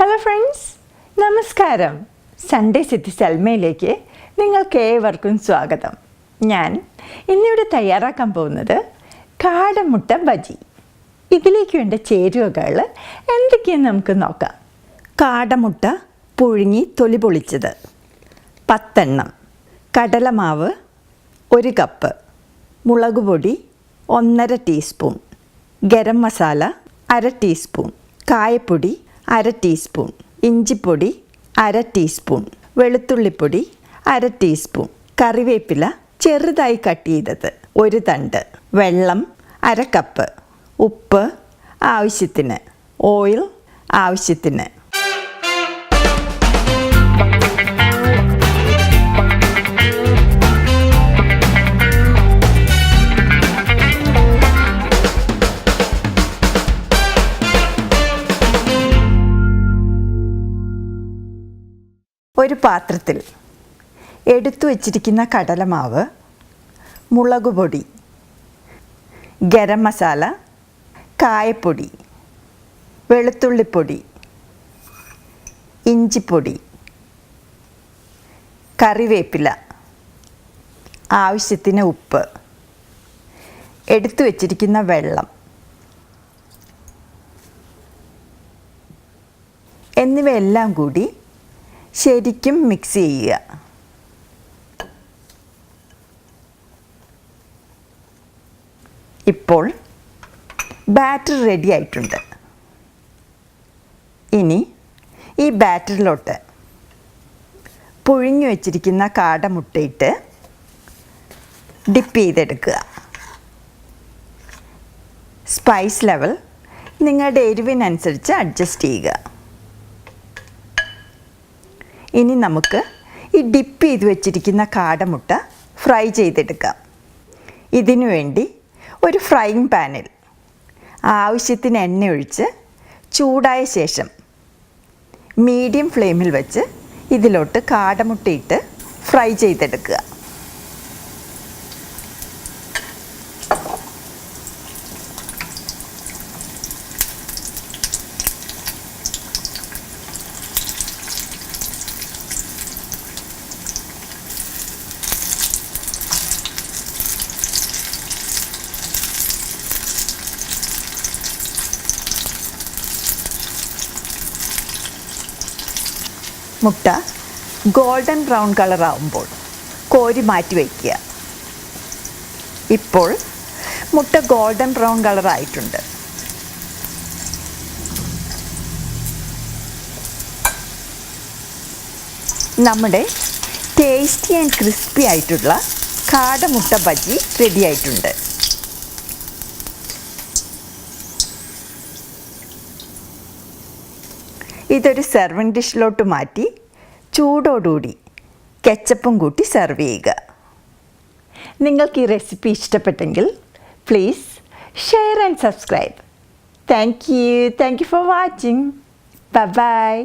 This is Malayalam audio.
ഹലോ ഫ്രണ്ട്സ്, നമസ്കാരം. സൺഡേ സിറ്റി സെൽമയിലേക്ക് നിങ്ങൾക്കേവർക്കും സ്വാഗതം. ഞാൻ ഇന്നിവിടെ തയ്യാറാക്കാൻ പോകുന്നത് കാടമുട്ട ബജി. ഇതിലേക്ക് വേണ്ട ചേരുവകൾ എന്തൊക്കെയെന്ന് നമുക്ക് നോക്കാം. കാടമുട്ട പുഴുങ്ങി തൊലി പൊളിച്ചത് 10 എണ്ണം, കടലമാവ് 1 കപ്പ്, മുളക് പൊടി 1.5 ടീസ്പൂൺ, ഗരം മസാല 1/2 ടീസ്പൂൺ, കായപ്പൊടി 1/2 ടീസ്പൂൺ, ഇഞ്ചിപ്പൊടി 1/2 ടീസ്പൂൺ, വെളുത്തുള്ളിപ്പൊടി 1/2 ടീസ്പൂൺ, കറിവേപ്പില ചെറുതായി കട്ട് ചെയ്തത് 1 തണ്ട്, വെള്ളം 1/2 കപ്പ്, ഉപ്പ് ആവശ്യത്തിന്, ഓയിൽ ആവശ്യത്തിന്. ഒരു പാത്രത്തിൽ എടുത്തു വച്ചിരിക്കുന്ന കടലമാവ്, മുളക് പൊടി, ഗരം മസാല, കായപ്പൊടി, വെളുത്തുള്ളിപ്പൊടി, ഇഞ്ചിപ്പൊടി, കറിവേപ്പില, ആവശ്യത്തിന് ഉപ്പ്, എടുത്തു വച്ചിരിക്കുന്ന വെള്ളം എന്നിവയെല്ലാം കൂടി ശരിക്കും മിക്സ് ചെയ്യുക. ഇപ്പോൾ ബാറ്റർ റെഡി ആയിട്ടുണ്ട്. ഇനി ഈ ബാറ്ററിലോട്ട് പുഴുങ്ങി വച്ചിരിക്കുന്ന കാടമുട്ടയിട്ട് ഡിപ്പ് ചെയ്തെടുക്കുക. സ്പൈസ് ലെവൽ നിങ്ങളുടെ എരിവിനനുസരിച്ച് അഡ്ജസ്റ്റ് ചെയ്യുക. ഇനി നമുക്ക് ഈ ഡിപ്പ് ചെയ്ത് വെച്ചിരിക്കുന്ന കാടമുട്ട ഫ്രൈ ചെയ്തെടുക്കാം. ഇതിനു വേണ്ടി ഒരു ഫ്രൈയിങ് പാനിൽ ആവശ്യത്തിന് എണ്ണ ഒഴിച്ച് ചൂടായ ശേഷം മീഡിയം ഫ്ലെയിമിൽ വെച്ച് ഇതിലോട്ട് കാടമുട്ടയിട്ട് ഫ്രൈ ചെയ്തെടുക്കുക. മുട്ട ഗോൾഡൻ ബ്രൗൺ കളറാവുമ്പോൾ കോരി മാറ്റി വയ്ക്കുക. ഇപ്പോൾ മുട്ട ഗോൾഡൻ ബ്രൗൺ കളറായിട്ടുണ്ട്. നമ്മുടെ ടേസ്റ്റി ആൻഡ് ക്രിസ്പി ആയിട്ടുള്ള കാടമുട്ട ബജി റെഡി ആയിട്ടുണ്ട്. ഇതൊരു സെർവിങ് ഡിഷിലോട്ട് മാറ്റി ചൂടോടുകൂടി കെച്ചപ്പും കൂട്ടി സെർവ് ചെയ്യുക. നിങ്ങൾക്ക് ഈ റെസിപ്പി ഇഷ്ടപ്പെട്ടെങ്കിൽ please share and subscribe. Thank you for watching. By.